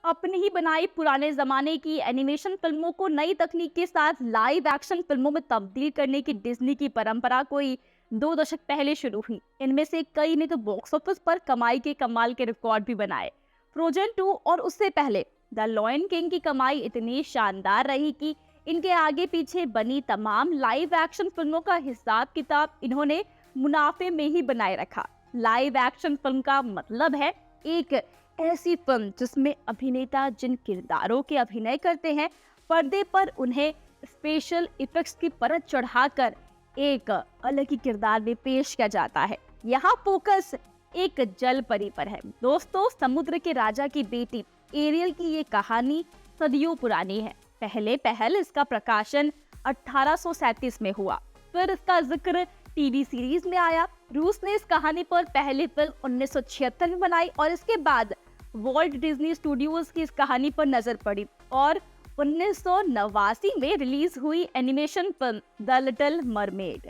अपनी ही बनाई पुराने जमाने की एनिमेशन फिल्मों को नई तकनीक के साथ लाइव एक्शन फिल्मों में तब्दील करने की डिज्नी की परंपरा कोई 2 दशक पहले शुरू हुई। इनमें से कई ने तो बॉक्स ऑफिस पर कमाई के कमाल के रिकॉर्ड भी बनाए। फ्रोजन 2 और उससे पहले द लॉयन किंग की कमाई इतनी शानदार रही कि इनके आगे पीछे बनी तमाम लाइव एक्शन फिल्मों का हिसाब किताब इन्होंने मुनाफे में ही बनाए रखा। लाइव एक्शन फिल्म का मतलब है एक ऐसी फिल्म जिसमें अभिनेता जिन किरदारों के अभिनय करते हैं, पर्दे पर उन्हें स्पेशल इफेक्ट्स की परत चढ़ाकर एक अलग ही किरदार में पेश किया जाता है। यहाँ फोकस एक जल परी पर है। दोस्तों, समुद्र के राजा की बेटी एरियल की ये कहानी सदियों पुरानी है। पहले पहल इसका प्रकाशन 1837 में हुआ, फिर इसका जिक्र टीवी सीरीज में आया। रूस ने इस कहानी पर पहली फिल्म 1976 में बनाई और इसके बाद वॉल्ट डिज्नी स्टूडियोज की इस कहानी पर नजर पड़ी और 1989 में रिलीज हुई animation film the little mermaid.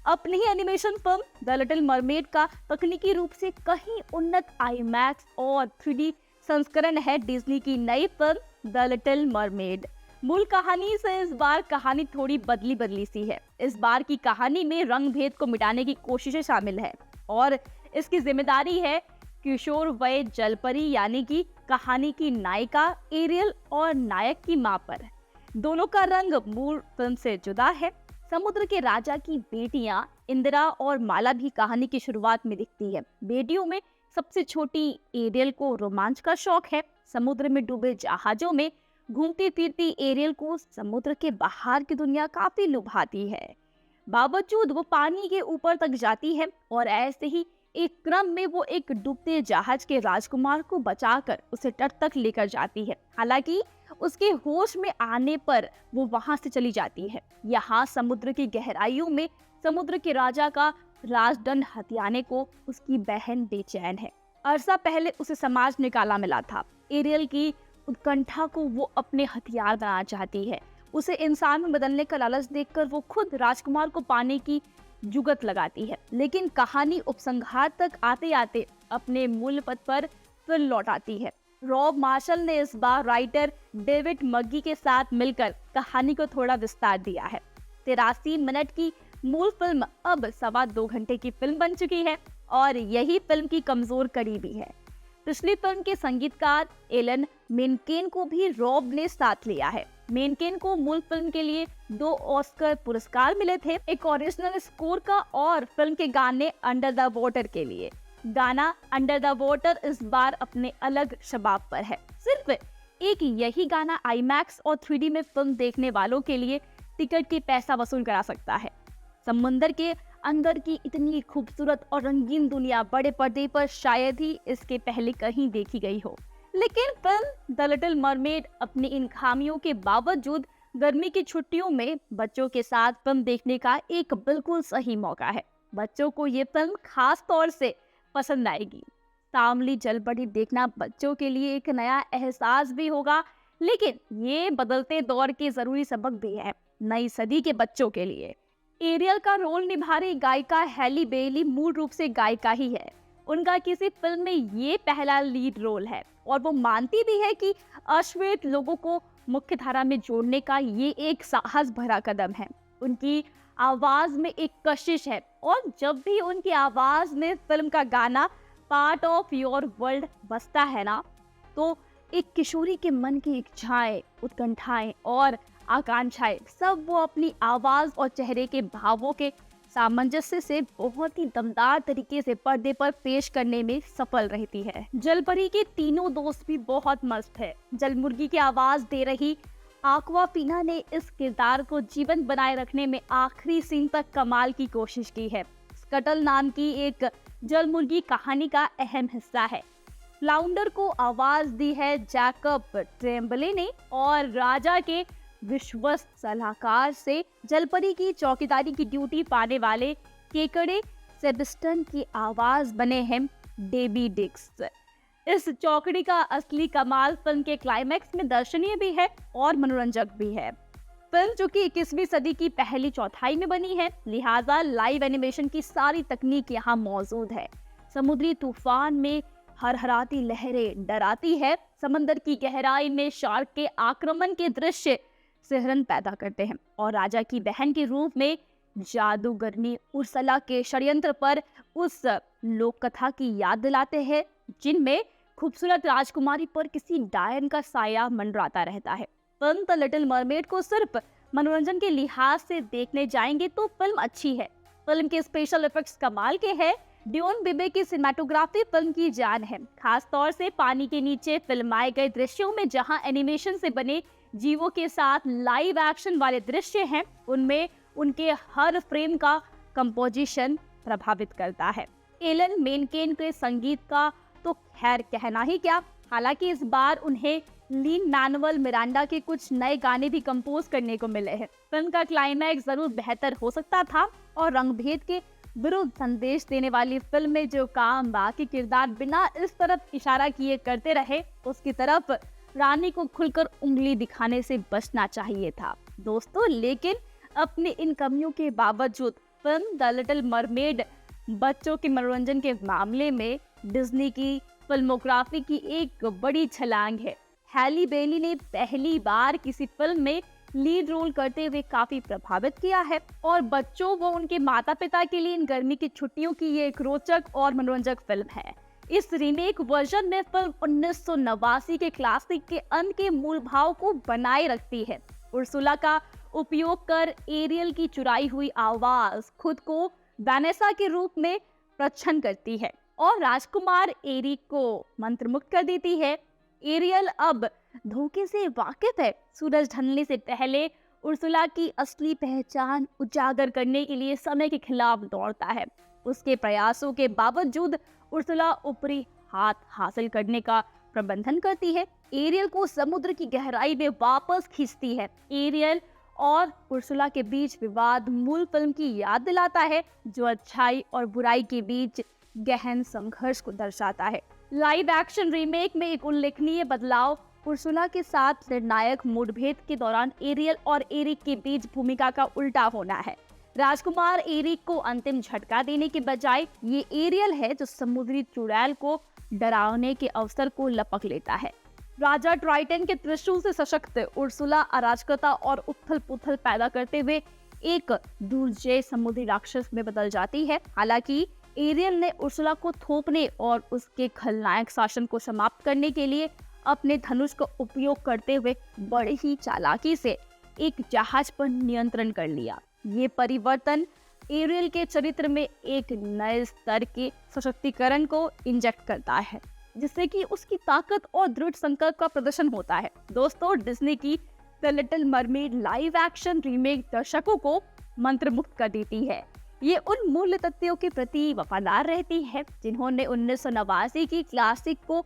अपनी ही animation film the little mermaid का तकनीकी रूप से कहीं उन्नत आईमैक्स और 3D संस्करण है डिज्नी की नई फिल्म द लिटिल मरमेड। मूल कहानी से इस बार कहानी थोड़ी बदली सी है। इस बार की कहानी में रंग भेद को मिटाने की कोशिशें शामिल है और इसकी जिम्मेदारी है किशोर वय जलपरी यानी कि कहानी की नायिका एरियल और नायक की मां पर। दोनों का रंग मूल फिल्म से जुदा है। समुद्र के राजा की बेटियां इंदिरा और माला भी कहानी की शुरुआत में दिखती है। बेटियों में सबसे छोटी एरियल को रोमांच का शौक है। समुद्र में डूबे जहाजों में घूमती फिरती एरियल को समुद्र के बाहर की दुनिया काफी लुभाती है। बावजूद वो पानी के ऊपर तक जाती है और ऐसे ही एक क्रम में वो एक डूबते जहाज के राजकुमार को बचाकर उसे तट तक लेकर जाती है। हालांकि उसके होश में आने पर वो वहां से चली जाती है। यहाँ समुद्र की गहराइयों में समुद्र के राजा का राजदंड हथियाने को उसकी बहन बेचैन है। अरसा पहले उसे समाज निकाला मिला था। एरियल की उत्कंठा को वो अपने हथियार बनाना चाहती है। उसे इंसान में बदलने का लालच देखकर वो खुद राजकुमार को पाने की जुगत लगाती है, लेकिन कहानी उपसंहार तक आते आते अपने मूल पथ पर फिर लौट आती है। रॉब मार्शल ने इस बार राइटर डेविड मग्गी के साथ मिलकर कहानी को थोड़ा विस्तार दिया है। 83 मिनट की मूल फिल्म अब 2.25 घंटे की फिल्म बन चुकी है और यही फिल्म की कमजोर कड़ी भी है। पिछली फिल्म के संगीतकार एलन मेनकेन को भी रॉब ने साथ लिया है। मेनकेन को मूल फिल्म के लिए 2 ऑस्कर पुरस्कार मिले थे, एक ओरिजिनल स्कोर का और फिल्म के गाने अंडर द वाटर के लिए। गाना अंडर द वाटर इस बार अपने अलग शबाब पर है। सिर्फ एक यही गाना आईमैक्स और 3D में फिल्म देखने वालों के लिए टिकट के पैसा वसूल करा सकता है। समंदर के अंदर की इतनी खूबसूरत और रंगीन दुनिया बड़े पर्दे पर शायद ही इसके पहले कहीं देखी गई हो। लेकिन फिल्म द लिटिल मरमेड अपनी इन खामियों के बावजूद गर्मी की छुट्टियों में बच्चों के साथ फिल्म देखने का एक बिल्कुल सही मौका है। बच्चों को ये फिल्म खास तौर से पसंद आएगी। सांवली जलपरी देखना बच्चों के लिए एक नया एहसास भी होगा, लेकिन ये बदलते दौर के जरूरी सबक भी है नई सदी के बच्चों के लिए। एरियल का रोल निभा रही गायिका हैली बेली मूल रूप से गायिका ही है। उनका किसी फिल्म में ये पहला लीड रोल है और वो मानती भी है कि अश्वेत लोगों को मुख्य धारा में जोड़ने का ये एक साहस भरा कदम है। उनकी आवाज में एक कशिश है और जब भी उनकी आवाज में फिल्म का गाना पार्ट ऑफ योर वर्ल्ड बजता है ना, तो एक किशोरी के मन की इच्छाएं, उत्कंठाएं और आकांक्षाएं सब वो अपनी आवाज और चेहरे के भावों के सामंजस्य से बहुत ही दमदार तरीके से पर्दे पर पेश करने में सफल रहती है। जलपरी के तीनों दोस्त भी बहुत मस्त है। जलमुर्गी की आवाज दे रही आक्वाफीना ने इस किरदार को जीवंत बनाए रखने में आखिरी सीन तक कमाल की कोशिश की है। स्कटल नाम की एक जलमुर्गी कहानी का अहम हिस्सा है। फ्लाउंडर को आवाज दी है जैकब ट्रेम्बले ने और राजा के विश्वस्त सलाहकार से जलपरी की चौकीदारी की ड्यूटी पाने वाले केकड़े सेबस्टन की आवाज बने हैं डेबी डिक्स। इस चौकड़ी का असली कमाल फिल्म के क्लाइमैक्स में दर्शनीय भी है और मनोरंजक भी है। फिल्म जो कि 21वीं सदी की पहली चौथाई में बनी है, लिहाजा लाइव एनिमेशन की सारी तकनीक यहाँ मौजूद है। समुद्री तूफान में हरहराती लहरें डराती है, समंदर की गहराई में शार्क के आक्रमण के दृश्य सिहरन पैदा करते हैं और राजा की बहन के रूप में जादूगरनी उर्सला के षड्यंत्र पर उस लोक कथा की याद दिलाते हैं, जिनमें खूबसूरत राजकुमारी पर किसी डायन का साया मंडराता रहता है। फिल्म द लिटिल मरमेड को सिर्फ मनोरंजन के लिहाज से देखने जाएंगे तो फिल्म अच्छी है। फिल्म के स्पेशल इफेक्ट्स कमाल के हैं। डियोन बिबे की सिनेमेटोग्राफी फिल्म की जान है, खास तौर से पानी के नीचे फिल्माए गए दृश्यों में जहां एनिमेशन से बने जीवों के साथ लाइव एक्शन वाले दृश्य हैं, उनमें उनके हर फ्रेम का कंपोजिशन प्रभावित करता है। एलन मेनकेन के संगीत का तो खैर कहना ही क्या। हालांकि इस बार उन्हें लीन मैनुअल मिरांडा के कुछ नए गाने भी कंपोज करने को मिले हैं। फिल्म का क्लाइमैक्स जरूर बेहतर हो सकता था और रंगभेद के विरुद्ध संदेश देने वाली फिल्म में जो काम बाकी किरदार बिना इस तरफ इशारा किए करते रहे, उसकी तरफ रानी को खुलकर उंगली दिखाने से बचना चाहिए था दोस्तों। लेकिन अपनी इन कमियों के बावजूद फिल्म द लिटिल मरमेड बच्चों के मनोरंजन के मामले में डिज्नी की फिल्मोग्राफी की एक बड़ी छलांग है। हैली बेली ने पहली बार किसी फिल्म में लीड रोल करते हुए काफी प्रभावित किया है और बच्चों व उनके माता पिता के लिए इन गर्मी की छुट्टियों की ये एक रोचक और मनोरंजक फिल्म है। इस रीमेक वर्जन में फिल्म 1989 के क्लासिक के अंत के मूल भाव को बनाए रखती है। उर्सुला का उपयोग कर एरियल की चुराई हुई आवाज खुद को वैनेसा के रूप में प्रच्छन्न करती है और राजकुमार एरिक को मंत्रमुग्ध कर देती है। एरियल अब धोखे से वाकिफ है। सूरज ढलने से पहले उर्सुला की असली पहचान उजागर करने के लिए समय के खिलाफ दौड़ता है। उसके प्रयासों के बावजूद उर्सुला ऊपरी हाथ हासिल करने का प्रबंधन करती है, एरियल को समुद्र की गहराई में वापस खींचती है। एरियल और उर्सुला के बीच विवाद मूल फिल्म की याद दिलाता है, जो अच्छाई और बुराई के बीच गहन संघर्ष को दर्शाता है। लाइव एक्शन रीमेक में एक उल्लेखनीय बदलाव उर्सुला के साथ निर्णायक मुठभेड़ के दौरान एरियल और एरिक के बीच भूमिका का उल्टा होना है। राजकुमार एरिक को अंतिम झटका देने के बजाय ये एरियल है जो समुद्री चुड़ैल को डरावने के अवसर को लपक लेता है। राजा ट्राइटन के त्रिशूल से सशक्त उर्सुला अराजकता और उथल पुथल पैदा करते हुए एक दुर्जय समुद्री राक्षस में बदल जाती है। हालांकि एरियल ने उर्सुला को थोपने और उसके खलनायक शासन को समाप्त करने के लिए अपने धनुष का उपयोग करते हुए बड़ी ही चालाकी से एक जहाज पर नियंत्रण कर लिया। ये परिवर्तन एरियल के चरित्र में एक नए स्तर के सशक्तिकरण को इंजेक्ट करता है, जिससे कि उसकी ताकत और दृढ़ संकल्प का प्रदर्शन होता है। दोस्तों, डिज्नी की the little mermaid live action remake दर्शकों को मंत्रमुग्ध कर देती है। ये उन मूल्य तथ्यों के प्रति वफादार रहती है जिन्होंने 1989 की क्लासिक को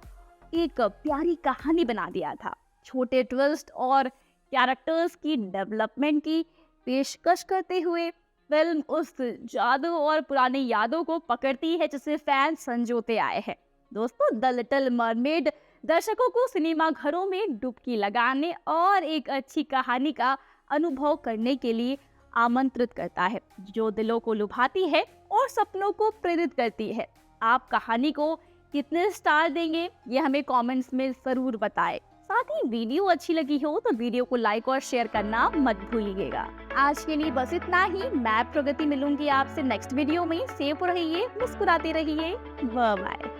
एक प्यारी कहानी बना दिया था। छोटे ट्विस्ट और कैरेक्टर्स की डेवलपमेंट की पेशकश करते हुए फिल्म उस जादू और पुरानी यादों को पकड़ती है जिसे फैंस संजोते आए हैं। दोस्तों, द लिटिल मरमेड दर्शकों को सिनेमा घरों में डुबकी लगाने और एक अच्छी कहानी का अनुभव करने के लिए आमंत्रित करता है, जो दिलों को लुभाती है और सपनों को प्रेरित करती है। आप कहानी को कितने स्टार देंगे ये हमें कमेंट्स में जरूर बताएं। साथ ही वीडियो अच्छी लगी हो तो वीडियो को लाइक और शेयर करना मत भूलिएगा। आज के लिए बस इतना ही। मैं प्रगति मिलूंगी आपसे नेक्स्ट वीडियो में। सेफ रहिए, मुस्कुराते रहिए। Bye bye.